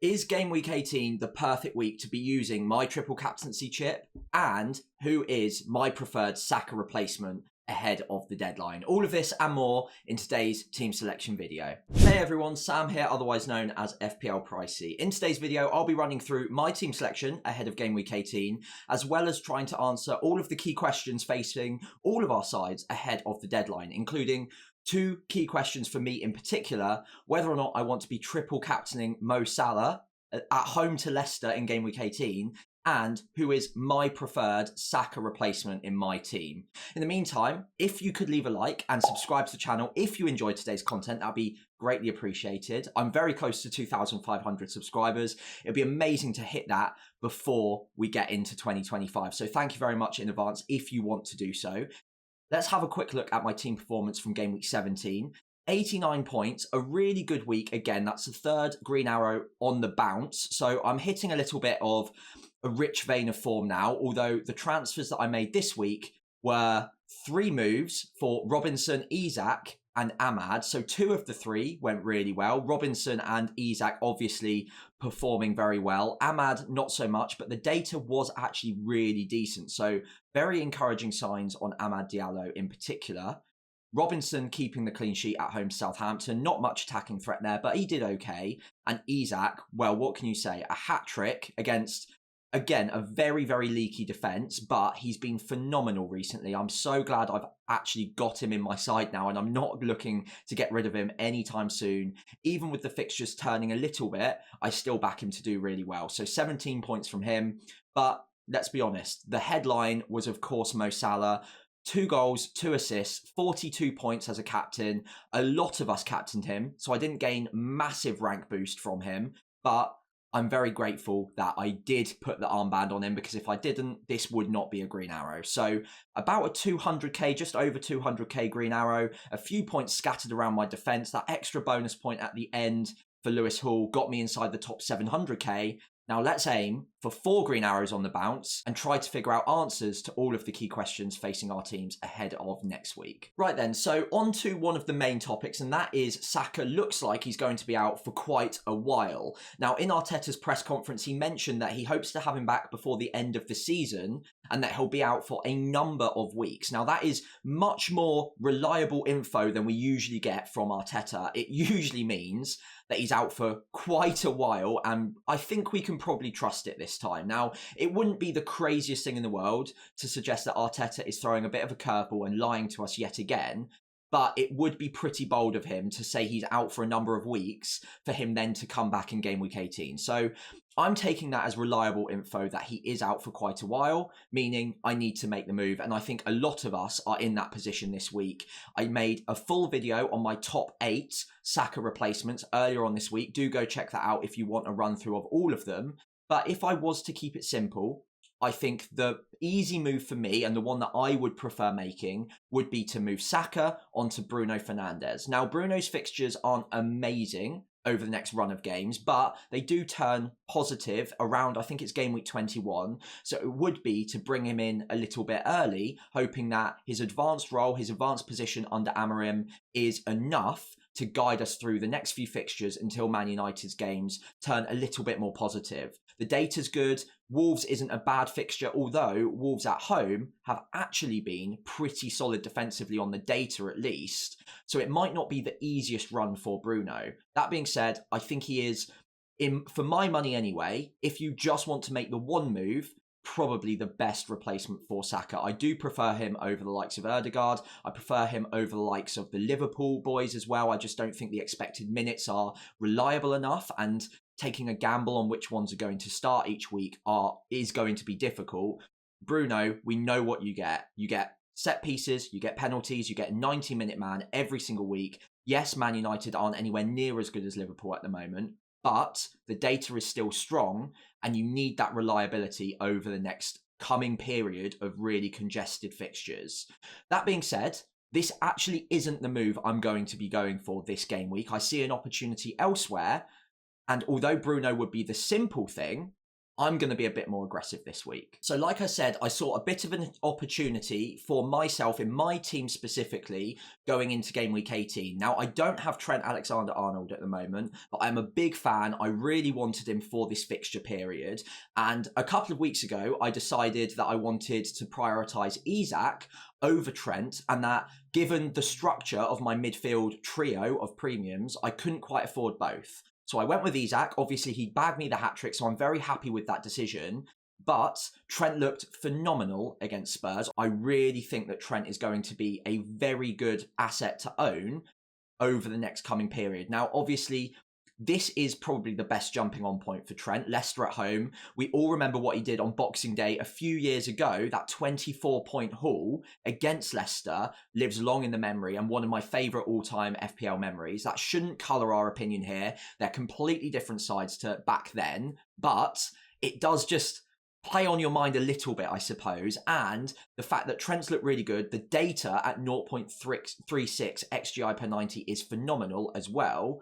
Is Game Week 18 the perfect week to be using my triple captaincy chip? And who is my preferred Saka replacement ahead of the deadline? All of this and more in today's team selection video. Hey everyone, Sam here, otherwise known as FPL Pricey. In today's video, I'll be running through my team selection ahead of Game Week 18, as well as trying to answer all of the key questions facing all of our sides ahead of the deadline, including two key questions for me in particular: whether or not I want to be triple captaining Mo Salah at home to Leicester in Game Week 18, and who is my preferred Saka replacement in my team. In the meantime, if you could leave a like and subscribe to the channel if you enjoyed today's content, that'd be greatly appreciated. I'm very close to 2,500 subscribers. It'd be amazing to hit that before we get into 2025. So thank you very much in advance if you want to do so. Let's have a quick look at my team performance from Game Week 17. 89 points, a really good week. Again, that's the third green arrow on the bounce. So I'm hitting a little bit of a rich vein of form now, although the transfers that I made this week were 3 moves for Robinson, Isak and Ahmad. So 2 of the 3 went really well. Robinson and Isak obviously performing very well. Ahmad not so much, but the data was actually really decent. So very encouraging signs on Amad Diallo in particular. Robinson keeping the clean sheet at home to Southampton. Not much attacking threat there, but he did okay. And Isak, well, what can you say? A hat-trick against, again, a very, very leaky defence, but he's been phenomenal recently. I'm so glad I've actually got him in my side now, and I'm not looking to get rid of him anytime soon. Even with the fixtures turning a little bit, I still back him to do really well. So 17 points from him, but let's be honest, the headline was, of course, Mo Salah. 2 goals, 2 assists, 42 points as a captain. A lot of us captained him, so I didn't gain massive rank boost from him, but I'm very grateful that I did put the armband on him, because if I didn't, this would not be a green arrow. So about a 200k, just over 200k green arrow, a few points scattered around my defence. That extra bonus point at the end for Lewis Hall got me inside the top 700k. Now let's aim for 4 green arrows on the bounce and try to figure out answers to all of the key questions facing our teams ahead of next week. Right then, so on to one of the main topics, and that is Saka looks like he's going to be out for quite a while. Now, in Arteta's press conference, he mentioned that he hopes to have him back before the end of the season and that he'll be out for a number of weeks. Now, that is much more reliable info than we usually get from Arteta. It usually means that he's out for quite a while, and I think we can probably trust it this time. Now, it wouldn't be the craziest thing in the world to suggest that Arteta is throwing a bit of a curveball and lying to us yet again, but it would be pretty bold of him to say he's out for a number of weeks for him then to come back in Game Week 18. So I'm taking that as reliable info that he is out for quite a while, meaning I need to make the move. And I think a lot of us are in that position this week. I made a full video on my top 8 Saka replacements earlier on this week. Do go check that out if you want a run through of all of them. But if I was to keep it simple, I think the easy move for me, and the one that I would prefer making, would be to move Saka onto Bruno Fernandes. Now, Bruno's fixtures aren't amazing over the next run of games, but they do turn positive around, I think it's Game Week 21. So it would be to bring him in a little bit early, hoping that his advanced role, his advanced position under Amorim is enough to guide us through the next few fixtures until Man United's games turn a little bit more positive. The data's good. Wolves isn't a bad fixture, although Wolves at home have actually been pretty solid defensively on the data at least. So it might not be the easiest run for Bruno. That being said, I think he is, for my money anyway, if you just want to make the one move, probably the best replacement for Saka. I do prefer him over the likes of Ødegaard. I prefer him over the likes of the Liverpool boys as well. I just don't think the expected minutes are reliable enough, and taking a gamble on which ones are going to start each week is going to be difficult. Bruno, we know what you get. You get set pieces, you get penalties, you get a 90-minute man every single week. Yes, Man United aren't anywhere near as good as Liverpool at the moment, but the data is still strong, and you need that reliability over the next coming period of really congested fixtures. That being said, this actually isn't the move I'm going to be going for this game week. I see an opportunity elsewhere, and although Bruno would be the simple thing, I'm going to be a bit more aggressive this week. So like I said, I saw a bit of an opportunity for myself in my team specifically going into game week 18. Now, I don't have Trent AlexanderArnold at the moment, but I'm a big fan. I really wanted him for this fixture period. And a couple of weeks ago, I decided that I wanted to prioritise Isak over Trent, and that given the structure of my midfield trio of premiums, I couldn't quite afford both. So I went with Isak. Obviously, he bagged me the hat-trick, so I'm very happy with that decision. But Trent looked phenomenal against Spurs. I really think that Trent is going to be a very good asset to own over the next coming period. Now, obviously, this is probably the best jumping on point for Trent. Leicester at home. We all remember what he did on Boxing Day a few years ago. That 24-point haul against Leicester lives long in the memory and one of my favourite all-time FPL memories. That shouldn't colour our opinion here. They're completely different sides to back then, but it does just play on your mind a little bit, I suppose. And the fact that Trent's looked really good, the data at 0.36 XGI per 90 is phenomenal as well.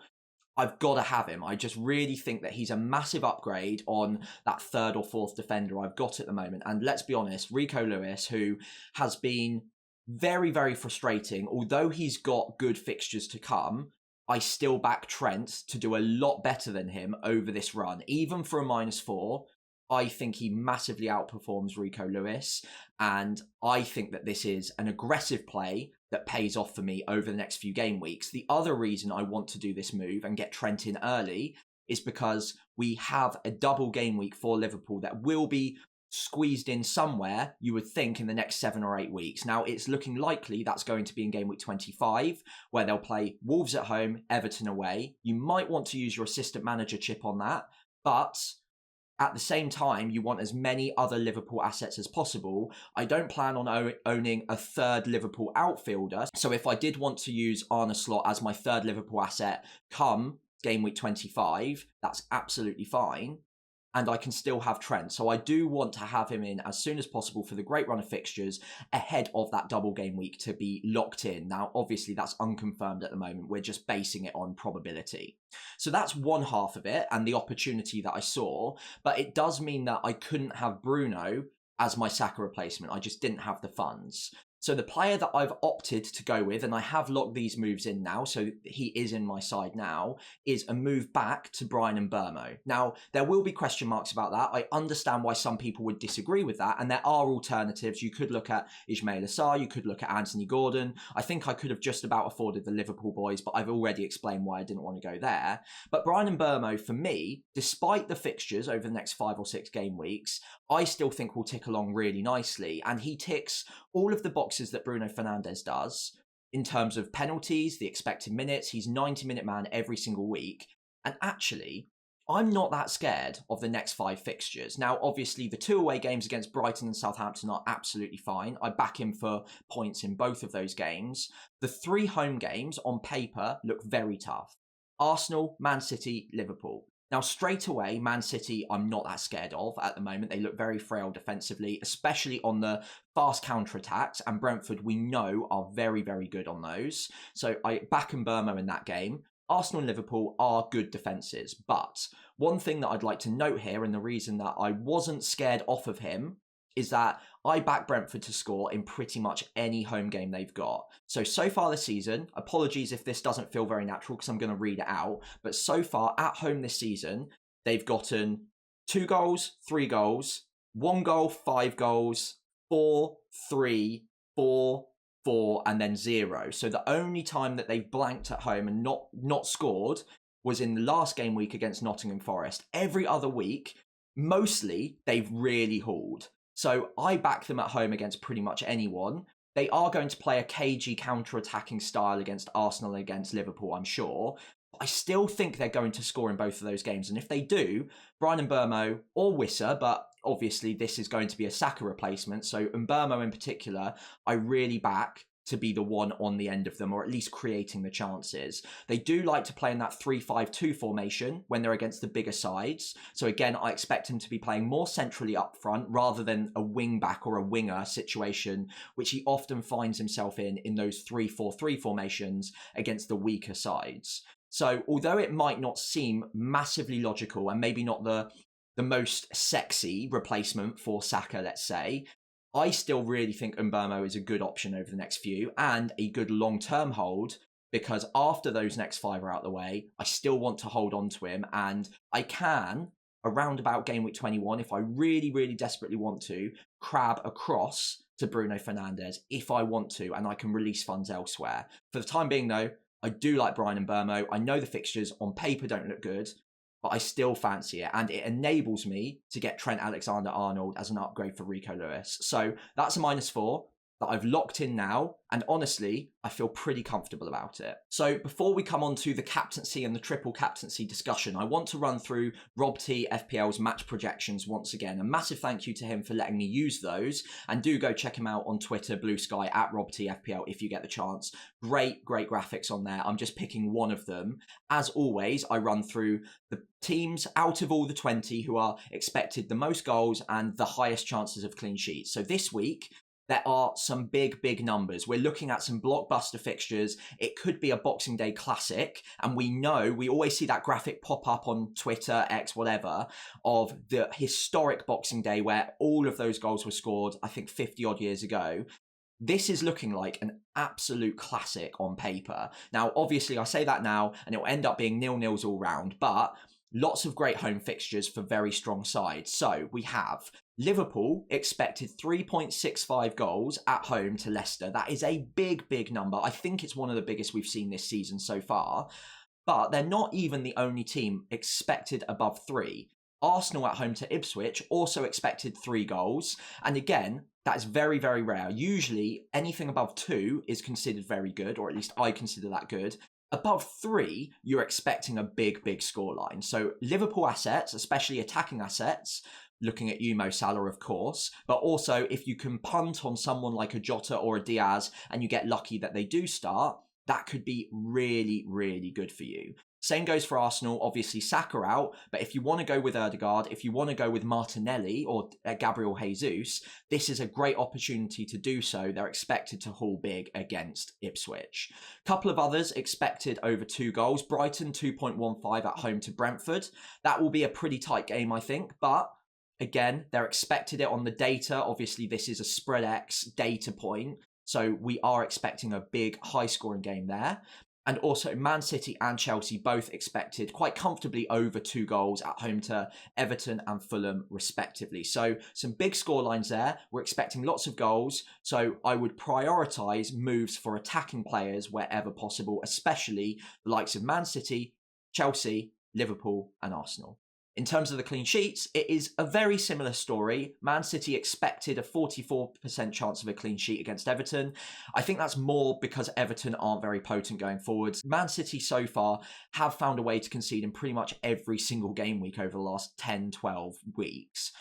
I've got to have him. I just really think that he's a massive upgrade on that third or fourth defender I've got at the moment. And let's be honest, Rico Lewis, who has been very, very frustrating, although he's got good fixtures to come, I still back Trent to do a lot better than him over this run. Even for a -4, I think he massively outperforms Rico Lewis. And I think that this is an aggressive play that pays off for me over the next few game weeks. The other reason I want to do this move and get Trent in early is because we have a double game week for Liverpool that will be squeezed in somewhere, you would think, in the next 7 or 8 weeks. Now, it's looking likely that's going to be in game week 25, where they'll play Wolves at home, Everton away. You might want to use your assistant manager chip on that, but at the same time, you want as many other Liverpool assets as possible. I don't plan on owning a third Liverpool outfielder. So if I did want to use Arne Slot as my third Liverpool asset come game week 25, that's absolutely fine. And I can still have Trent. So I do want to have him in as soon as possible for the great run of fixtures ahead of that double game week to be locked in. Now, obviously, that's unconfirmed at the moment. We're just basing it on probability. So that's one half of it and the opportunity that I saw. But it does mean that I couldn't have Bruno as my Saka replacement. I just didn't have the funds. So the player that I've opted to go with, and I have locked these moves in now, so he is in my side now, is a move back to Bryan Mbeumo. Now, there will be question marks about that. I understand why some people would disagree with that, and there are alternatives. You could look at Ismail Assar, you could look at Anthony Gordon. I think I could have just about afforded the Liverpool boys, but I've already explained why I didn't want to go there. But Bryan Mbeumo, for me, despite the fixtures over the next 5 or 6 game weeks, I still think will tick along really nicely, and he ticks all of the boxes that Bruno Fernandes does in terms of penalties, the expected minutes. He's 90-minute man every single week. And actually, I'm not that scared of the next 5 fixtures. Now, obviously, the 2 away games against Brighton and Southampton are absolutely fine. I back him for points in both of those games. The 3 home games on paper look very tough. Arsenal, Man City, Liverpool. Now, straight away, Man City, I'm not that scared of at the moment. They look very frail defensively, especially on the fast counter-attacks. And Brentford, we know, are very, very good on those. So I back Mbeumo in that game. Arsenal and Liverpool are good defences. But one thing that I'd like to note here, and the reason that I wasn't scared off of him, is that I back Brentford to score in pretty much any home game they've got. So far this season, apologies if this doesn't feel very natural because I'm going to read it out, but so far at home this season, they've gotten 2 goals, 3 goals, 1 goal, 5 goals, 4, 3, 4, 4, and then 0. So the only time that they've blanked at home and not scored was in the last game week against Nottingham Forest. Every other week, mostly, they've really hauled. So I back them at home against pretty much anyone. They are going to play a cagey counter-attacking style against Arsenal and against Liverpool, I'm sure. But I still think they're going to score in both of those games. And if they do, Bryan Mbeumo or Wissa, but obviously this is going to be a Saka replacement. So Mbeumo in particular, I really back to be the one on the end of them, or at least creating the chances. They do like to play in that 3-5-2 formation when they're against the bigger sides. So again, I expect him to be playing more centrally up front rather than a wing back or a winger situation, which he often finds himself in those 3-4-3 formations against the weaker sides. So although it might not seem massively logical and maybe not the the most sexy replacement for Saka, let's say, I still really think Mbeumo is a good option over the next few and a good long-term hold, because after those next 5 are out the way, I still want to hold on to him, and I can, around about game week 21, if I really, really desperately want to, crab across to Bruno Fernandes if I want to, and I can release funds elsewhere. For the time being, though, I do like Bryan Mbeumo. I know the fixtures on paper don't look good, but I still fancy it, and it enables me to get Trent Alexander-Arnold as an upgrade for Rico Lewis. So that's a -4 that I've locked in now, and honestly, I feel pretty comfortable about it. So before we come on to the captaincy and the triple captaincy discussion, I want to run through Rob T FPL's match projections once again. A massive thank you to him for letting me use those, and do go check him out on Twitter, Blue Sky, at Rob T FPL if you get the chance. Great graphics on there. I'm just picking one of them. As always, I run through the teams out of all the 20 who are expected the most goals and the highest chances of clean sheets. So this week, there are some big numbers. We're looking at some blockbuster fixtures. It could be a Boxing Day classic. And we always see that graphic pop up on Twitter, X, whatever, of the historic Boxing Day where all of those goals were scored, I think 50 odd years ago. This is looking like an absolute classic on paper. Now, obviously, I say that now, and it will end up being 0-0s all round, but lots of great home fixtures for very strong sides. So we have Liverpool expected 3.65 goals at home to Leicester. That is a big number. I think it's one of the biggest we've seen this season so far. But they're not even the only team expected above 3. Arsenal at home to Ipswich also expected 3 goals. And again, that is very rare. Usually anything above 2 is considered very good, or at least I consider that good. Above 3, you're expecting a big scoreline. So Liverpool assets, especially attacking assets, looking at you, Mo Salah, of course, but also if you can punt on someone like a Jota or a Diaz and you get lucky that they do start, that could be really good for you. Same goes for Arsenal. Obviously, Saka out, but if you want to go with Ødegaard, if you want to go with Martinelli or Gabriel Jesus, this is a great opportunity to do so. They're expected to haul big against Ipswich. Couple of others expected over 2 goals. Brighton 2.15 at home to Brentford. That will be a pretty tight game, I think, but again, they're expected it on the data. Obviously, this is a spread X data point, so we are expecting a big high-scoring game there. And also Man City and Chelsea both expected quite comfortably over 2 goals at home to Everton and Fulham respectively. So some big scorelines there. We're expecting lots of goals. So I would prioritise moves for attacking players wherever possible, especially the likes of Man City, Chelsea, Liverpool and Arsenal. In terms of the clean sheets, it is a very similar story. Man City expected a 44% chance of a clean sheet against Everton. I think that's more because Everton aren't very potent going forwards. Man City so far have found a way to concede in pretty much every single game week over the last 10-12 weeks.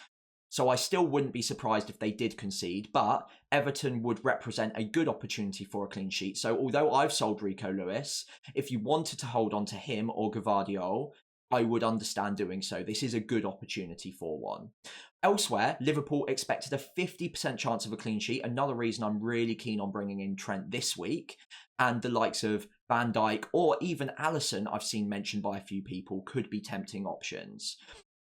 So I still wouldn't be surprised if they did concede, but Everton would represent a good opportunity for a clean sheet. So although I've sold Rico Lewis, if you wanted to hold on to him or Gvardiol, I would understand doing so. This is a good opportunity for one. Elsewhere, Liverpool expected a 50% chance of a clean sheet. Another reason I'm really keen on bringing in Trent this week. And the likes of Van Dijk or even Alisson, I've seen mentioned by a few people, could be tempting options.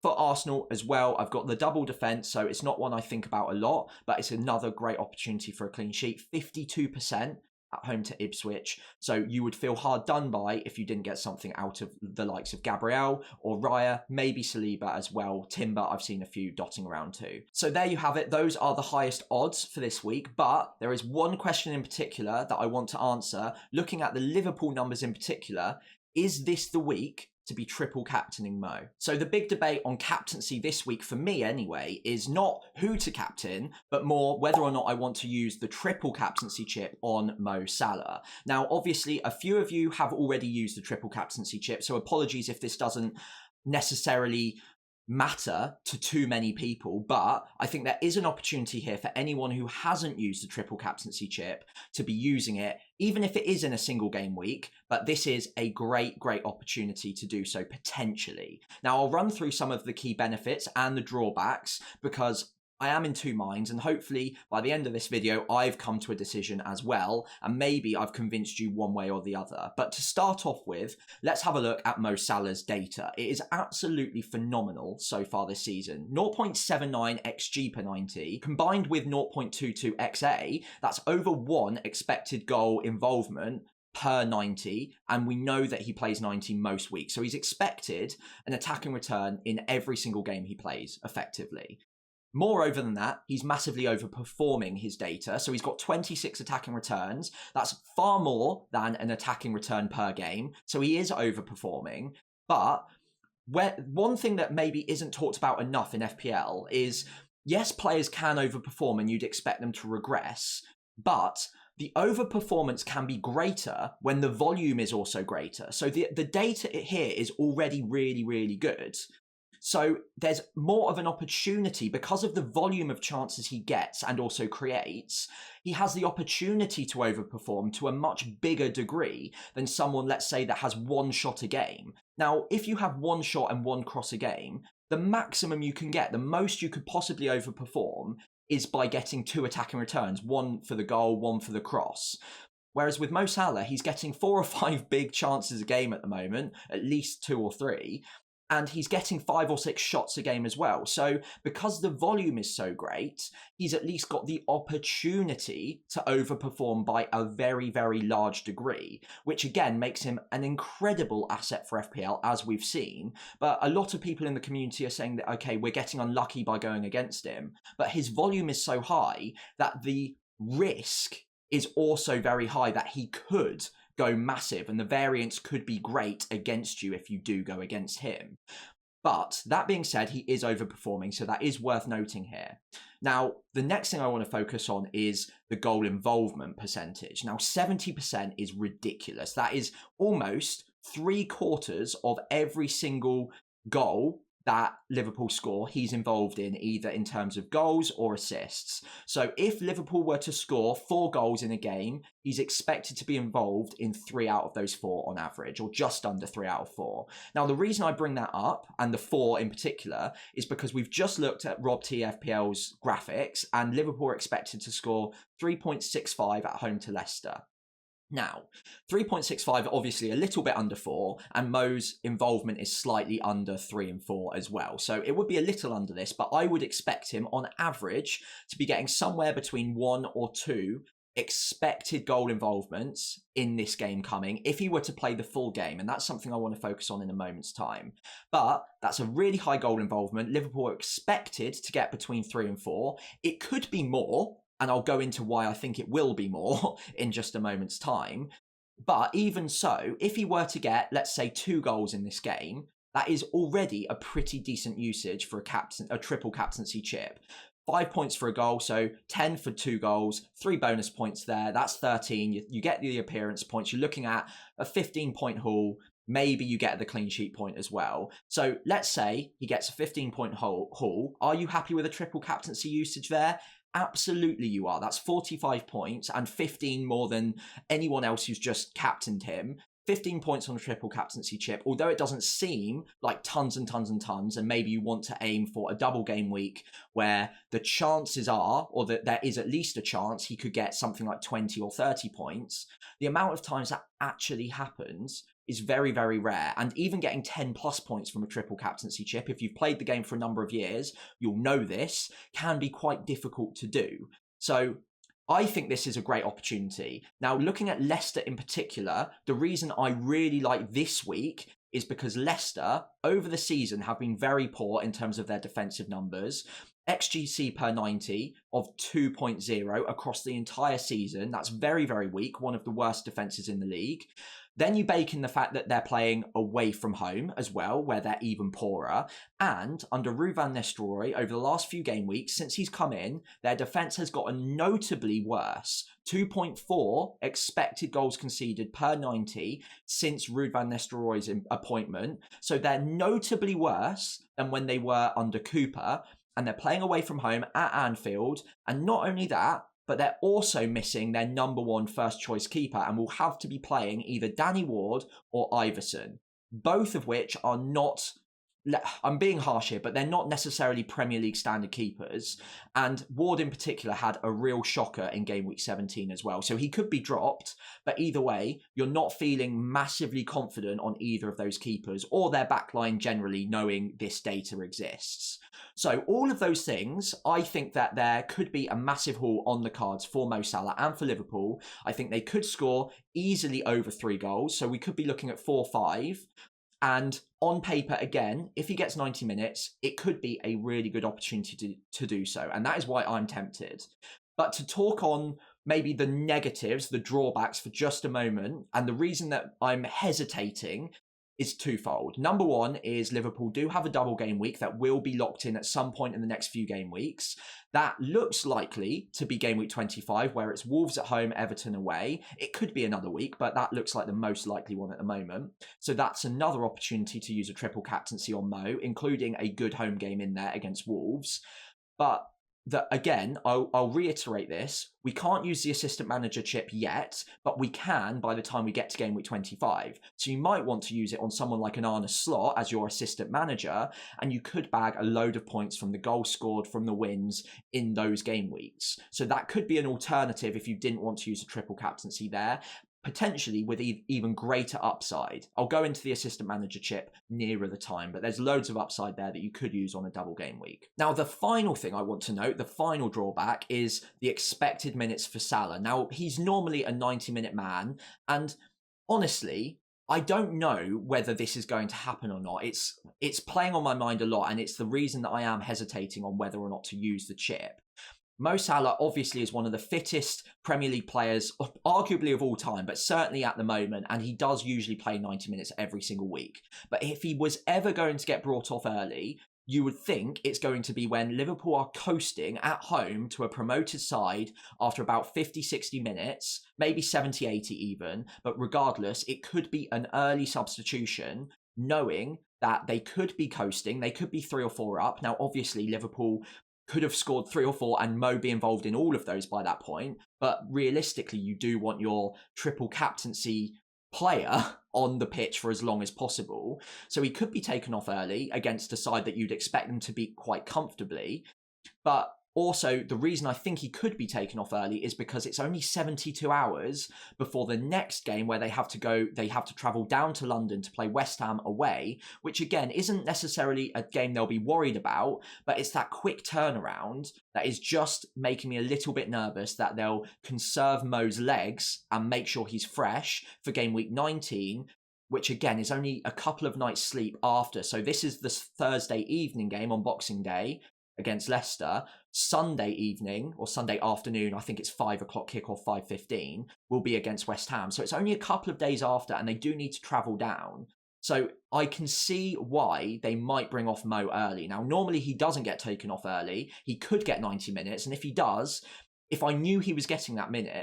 For Arsenal as well, I've got the double defence, so it's not one I think about a lot, but it's another great opportunity for a clean sheet. 52% at home to Ipswich, so you would feel hard done by if you didn't get something out of the likes of Gabriel or Raya, maybe Saliba as well. Timber, I've seen a few dotting around too. So there you have it. Those are the highest odds for this week, but there is one question in particular that I want to answer. Looking at the Liverpool numbers in particular, is this the week to be triple captaining Mo? So the big debate on captaincy this week, for me anyway, is not who to captain, but more whether or not I want to use the triple captaincy chip on Mo Salah. Now, obviously, a few of you have already used the triple captaincy chip, so apologies if this doesn't necessarily matter to too many people, but I think there is an opportunity here for anyone who hasn't used the triple captaincy chip to be using it, even if it is in a single game week. But this is a great opportunity to do so potentially. Now I'll run through some of the key benefits and the drawbacks, because I am in two minds, and hopefully by the end of this video, I've come to a decision as well, and maybe I've convinced you one way or the other. But to start off with, let's have a look at Mo Salah's data. It is absolutely phenomenal so far this season. 0.79 XG per 90, combined with 0.22 XA, that's over 1 expected goal involvement per 90, and we know that he plays 90 most weeks. So he's expected an attacking return in every single game he plays, effectively. Moreover than that, he's massively overperforming his data. So he's got 26 attacking returns. That's far more than an attacking return per game. So he is overperforming. But one thing that maybe isn't talked about enough in FPL is, yes, players can overperform and you'd expect them to regress, but the overperformance can be greater when the volume is also greater. So the data here is already really, really good. So there's more of an opportunity because of the volume of chances he gets and also creates. He has the opportunity to overperform to a much bigger degree than someone, let's say, that has one shot a game. Now, if you have one shot and one cross a game, the maximum you can get, the most you could possibly overperform, is by getting 2 attacking returns, 1 for the goal, 1 for the cross. Whereas with Mo Salah, he's getting 4 or 5 big chances a game at the moment, at least 2 or 3. And he's getting 5 or 6 shots a game as well. So because the volume is so great, he's at least got the opportunity to overperform by a very, very large degree, which again makes him an incredible asset for FPL, as we've seen. But a lot of people in the community are saying that, okay, we're getting unlucky by going against him. But his volume is so high that the risk is also very high that he could go massive, and the variance could be great against you if you do go against him. But that being said, he is overperforming, so that is worth noting here. Now, the next thing I want to focus on is the goal involvement percentage. Now, 70% is ridiculous. That is almost 3/4 of every single goal that Liverpool score, he's involved in, either in terms of goals or assists. So if Liverpool were to score 4 goals in a game, he's expected to be involved in 3 out of those 4 on average, or just under 3 out of 4. Now, the reason I bring that up, and the 4 in particular, is because we've just looked at Rob T FPL's graphics, and Liverpool are expected to score 3.65 at home to Leicester. Now, 3.65, obviously a little bit under 4, and Mo's involvement is slightly under 3 and 4 as well. So it would be a little under this, but I would expect him on average to be getting somewhere between 1 or 2 expected goal involvements in this game coming if he were to play the full game. And that's something I want to focus on in a moment's time. But that's a really high goal involvement. Liverpool are expected to get between 3 and 4. It could be more, and I'll go into why I think it will be more in just a moment's time. But even so, if he were to get, let's say, 2 goals in this game, that is already a pretty decent usage for a triple captaincy chip. 5 points for a goal, so 10 for 2 goals, 3 bonus points there. That's 13. You get the appearance points. You're looking at a 15-point haul. Maybe you get the clean sheet point as well. So let's say he gets a 15-point haul. Are you happy with a triple captaincy usage there? Absolutely you are. That's 45 points and 15 more than anyone else who's just captained him. 15 points on a triple captaincy chip, although it doesn't seem like tons and tons and tons, and maybe you want to aim for a double game week where the chances are, or that there is at least a chance he could get something like 20 or 30 points. The amount of times that actually happens is very, very rare. And even getting 10 plus points from a triple captaincy chip, if you've played the game for a number of years, you'll know this, can be quite difficult to do. So I think this is a great opportunity. Now, looking at Leicester in particular, the reason I really like this week is because Leicester, over the season, have been very poor in terms of their defensive numbers. XGC per 90 of 2.0 across the entire season. That's very, very weak. One of the worst defences in the league. Then you bake in the fact that they're playing away from home as well, where they're even poorer. And under Ruud van Nistelrooy, over the last few game weeks, since he's come in, their defence has gotten notably worse. 2.4 expected goals conceded per 90 since Ruud van Nistelrooy's appointment. So they're notably worse than when they were under Cooper. And they're playing away from home at Anfield. And not only that, but they're also missing their number 1 first choice keeper and will have to be playing either Danny Ward or Iverson, both of which are not I'm being harsh here, but they're not necessarily Premier League standard keepers. And Ward in particular had a real shocker in game week 17 as well. So he could be dropped, but either way, you're not feeling massively confident on either of those keepers or their backline generally, knowing this data exists. So all of those things, I think that there could be a massive haul on the cards for Mo Salah and for Liverpool. I think they could score easily over 3 goals. So we could be looking at 4-5. And on paper, again, if he gets 90 minutes, it could be a really good opportunity to do so. And that is why I'm tempted. But to talk on maybe the negatives, the drawbacks for just a moment, and the reason that I'm hesitating is twofold. Number one is Liverpool do have a double game week that will be locked in at some point in the next few game weeks. That looks likely to be game week 25, where it's Wolves at home, Everton away. It could be another week, but that looks like the most likely one at the moment. So that's another opportunity to use a triple captaincy on Mo, including a good home game in there against Wolves. But again, I'll reiterate this. We can't use the assistant manager chip yet, but we can by the time we get to game week 25. So you might want to use it on someone like an Arne Slot as your assistant manager, and you could bag a load of points from the goals scored from the wins in those game weeks. So that could be an alternative if you didn't want to use a triple captaincy there, potentially with even greater upside. I'll go into the assistant manager chip nearer the time, but there's loads of upside there that you could use on a double game week. Now, the final thing I want to note, the final drawback, is the expected minutes for Salah. Now, he's normally a 90-minute man, and honestly, I don't know whether this is going to happen or not. It's playing on my mind a lot, and it's the reason that I am hesitating on whether or not to use the chip. Mo Salah obviously is one of the fittest Premier League players, arguably of all time, but certainly at the moment, and he does usually play 90 minutes every single week. But if he was ever going to get brought off early, you would think it's going to be when Liverpool are coasting at home to a promoted side after about 50, 60 minutes, maybe 70, 80 even. But regardless, it could be an early substitution, knowing that they could be coasting, they could be 3 or 4 up. Now, obviously, Liverpool could have scored 3 or 4 and Mo be involved in all of those by that point. But realistically, you do want your triple captaincy player on the pitch for as long as possible. So he could be taken off early against a side that you'd expect them to beat quite comfortably. But also, the reason I think he could be taken off early is because it's only 72 hours before the next game where they have to travel down to London to play West Ham away, which again isn't necessarily a game they'll be worried about, but it's that quick turnaround that is just making me a little bit nervous that they'll conserve Mo's legs and make sure he's fresh for game week 19, which again is only a couple of nights sleep after. So this is the Thursday evening game on Boxing Day against Leicester. Sunday evening or Sunday afternoon, I think it's 5 o'clock kickoff, 5:15, will be against West Ham. So it's only a couple of days after, and they do need to travel down. So I can see why they might bring off Mo early. Now, normally he doesn't get taken off early. He could get 90 minutes, and if he does, if I knew he was getting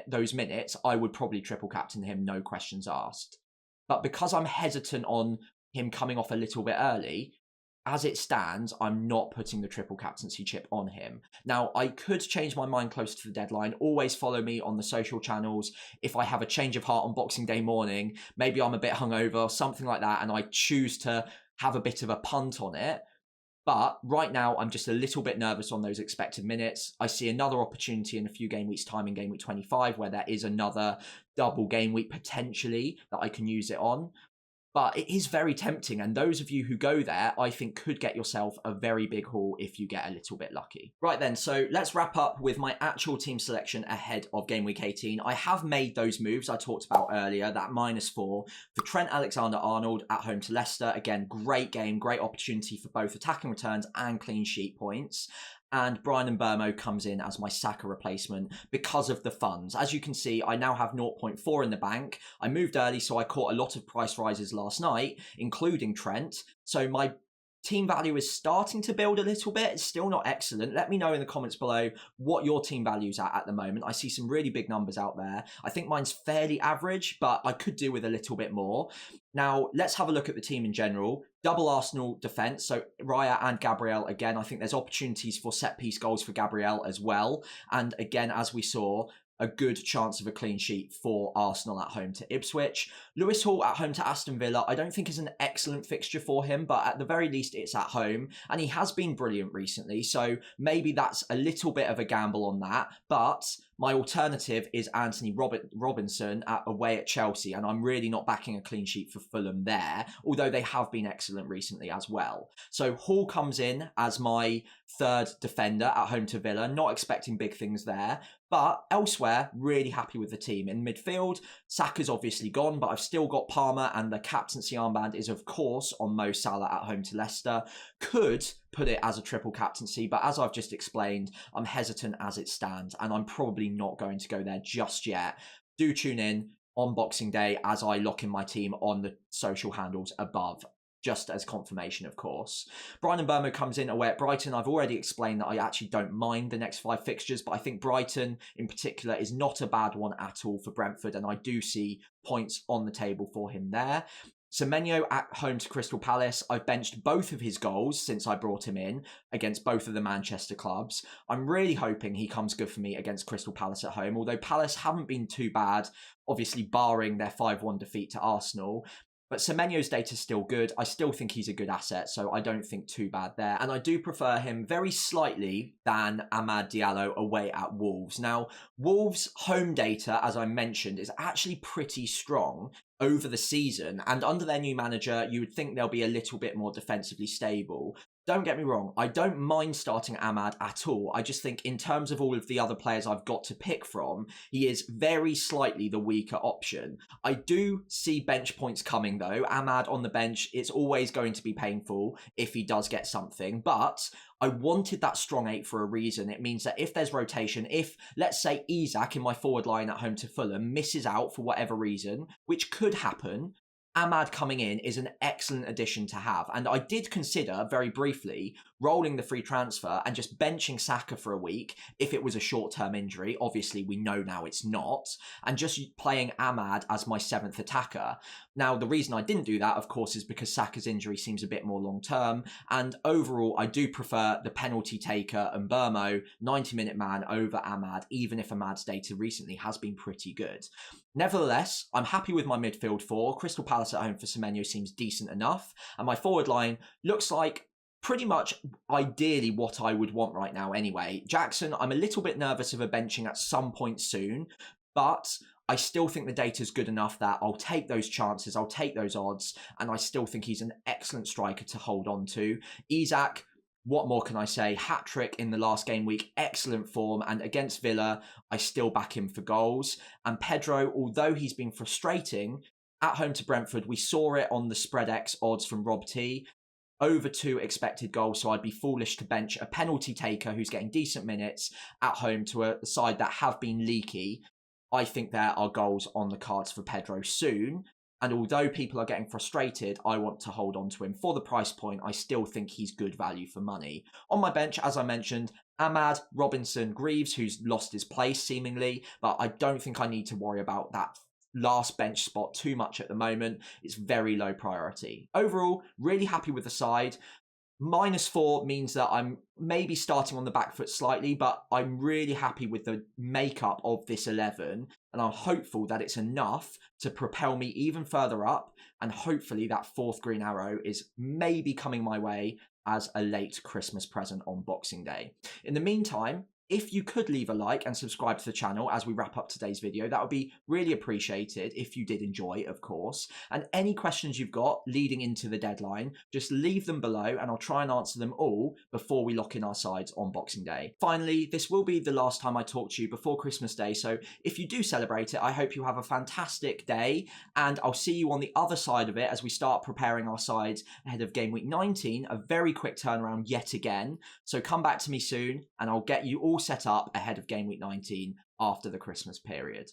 those minutes, I would probably triple captain him, no questions asked. But because I'm hesitant on him coming off a little bit early, as it stands, I'm not putting the triple captaincy chip on him. Now, I could change my mind close to the deadline. Always follow me on the social channels. If I have a change of heart on Boxing Day morning, maybe I'm a bit hungover, something like that, and I choose to have a bit of a punt on it. But right now, I'm just a little bit nervous on those expected minutes. I see another opportunity in a few game weeks' time in game week 25, where there is another double game week potentially that I can use it on. But it is very tempting, and those of you who go there, I think, could get yourself a very big haul if you get a little bit lucky. Right then, so let's wrap up with my actual team selection ahead of game week 18. I have made those moves I talked about earlier, that -4 for Trent Alexander-Arnold at home to Leicester. Again, great game, great opportunity for both attacking returns and clean sheet points. And Bryan Mbeumo comes in as my Saka replacement because of the funds. As you can see, I now have 0.4 in the bank. I moved early, so I caught a lot of price rises last night, including Trent. So my team value is starting to build a little bit. It's still not excellent. Let me know in the comments below what your team value's at the moment. I see some really big numbers out there. I think mine's fairly average, but I could do with a little bit more. Now, let's have a look at the team in general. Double Arsenal defence, so Raya and Gabriel again. I think there's opportunities for set-piece goals for Gabriel as well. And again, as we saw, a good chance of a clean sheet for Arsenal at home to Ipswich. Lewis Hall at home to Aston Villa, I don't think is an excellent fixture for him, but at the very least it's at home, and he has been brilliant recently, so maybe that's a little bit of a gamble on that. But my alternative is Anthony Robinson away at Chelsea, and I'm really not backing a clean sheet for Fulham there, although they have been excellent recently as well. So Hall comes in as my third defender at home to Villa, not expecting big things there. But elsewhere, really happy with the team. In midfield, Saka's obviously gone, but I've still got Palmer, and the captaincy armband is, of course, on Mo Salah at home to Leicester. Could put it as a triple captaincy, but as I've just explained, I'm hesitant as it stands, and I'm probably not going to go there just yet. Do tune in on Boxing Day as I lock in my team on the social handles above, just as confirmation, of course. Bryan Mbeumo comes in away at Brighton. I've already explained that I actually don't mind the next 5 fixtures, but I think Brighton in particular is not a bad one at all for Brentford, and I do see points on the table for him there. Semenyo at home to Crystal Palace. I've benched both of his goals since I brought him in against both of the Manchester clubs. I'm really hoping he comes good for me against Crystal Palace at home, although Palace haven't been too bad, obviously barring their 5-1 defeat to Arsenal. But Semenyo's data's still good. I still think he's a good asset, so I don't think too bad there. And I do prefer him very slightly than Amad Diallo away at Wolves. Now, Wolves' home data, as I mentioned, is actually pretty strong over the season. And under their new manager, you would think they'll be a little bit more defensively stable. Don't get me wrong, I don't mind starting Amad at all. I just think in terms of all of the other players I've got to pick from, he is very slightly the weaker option. I do see bench points coming though. Amad on the bench, it's always going to be painful if he does get something, but I wanted that strong 8 for a reason. It means that if there's rotation, if, let's say, Isak in my forward line at home to Fulham misses out for whatever reason, which could happen, Amad coming in is an excellent addition to have. And I did consider, very briefly, rolling the free transfer and just benching Saka for a week if it was a short-term injury. Obviously, we know now it's not. And just playing Amad as my 7th attacker. Now, the reason I didn't do that, of course, is because Saka's injury seems a bit more long-term. And overall, I do prefer the penalty taker and Mbeumo, 90-minute man over Amad, even if Amad's data recently has been pretty good. Nevertheless, I'm happy with my midfield 4. Crystal Palace at home for Semenyo seems decent enough. And my forward line looks like pretty much ideally what I would want right now anyway. Jackson, I'm a little bit nervous of a benching at some point soon, but I still think the data's good enough that I'll take those chances, I'll take those odds, and I still think he's an excellent striker to hold on to. Isak, what more can I say? Hat-trick in the last game week, excellent form, and against Villa, I still back him for goals. And Pedro, although he's been frustrating, at home to Brentford, we saw it on the Spread X odds from Rob T. Over 2 expected goals, so I'd be foolish to bench a penalty taker who's getting decent minutes at home to a side that have been leaky. I think there are goals on the cards for Pedro soon. And although people are getting frustrated, I want to hold on to him. For the price point, I still think he's good value for money. On my bench, as I mentioned, Amad, Robinson, Greaves, who's lost his place seemingly, but I don't think I need to worry about that last bench spot too much at the moment. It's very low priority. Overall, really happy with the side. -4 means that I'm maybe starting on the back foot slightly, but I'm really happy with the makeup of this 11, and I'm hopeful that it's enough to propel me even further up, and hopefully that 4th green arrow is maybe coming my way as a late Christmas present on Boxing Day. In the meantime, if you could leave a like and subscribe to the channel as we wrap up today's video, that would be really appreciated if you did enjoy, of course. And any questions you've got leading into the deadline, just leave them below and I'll try and answer them all before we lock in our sides on Boxing Day. Finally, this will be the last time I talk to you before Christmas Day, so if you do celebrate it, I hope you have a fantastic day, and I'll see you on the other side of it as we start preparing our sides ahead of game week 19, a very quick turnaround yet again. So come back to me soon and I'll get you all set up ahead of game week 19 after the Christmas period.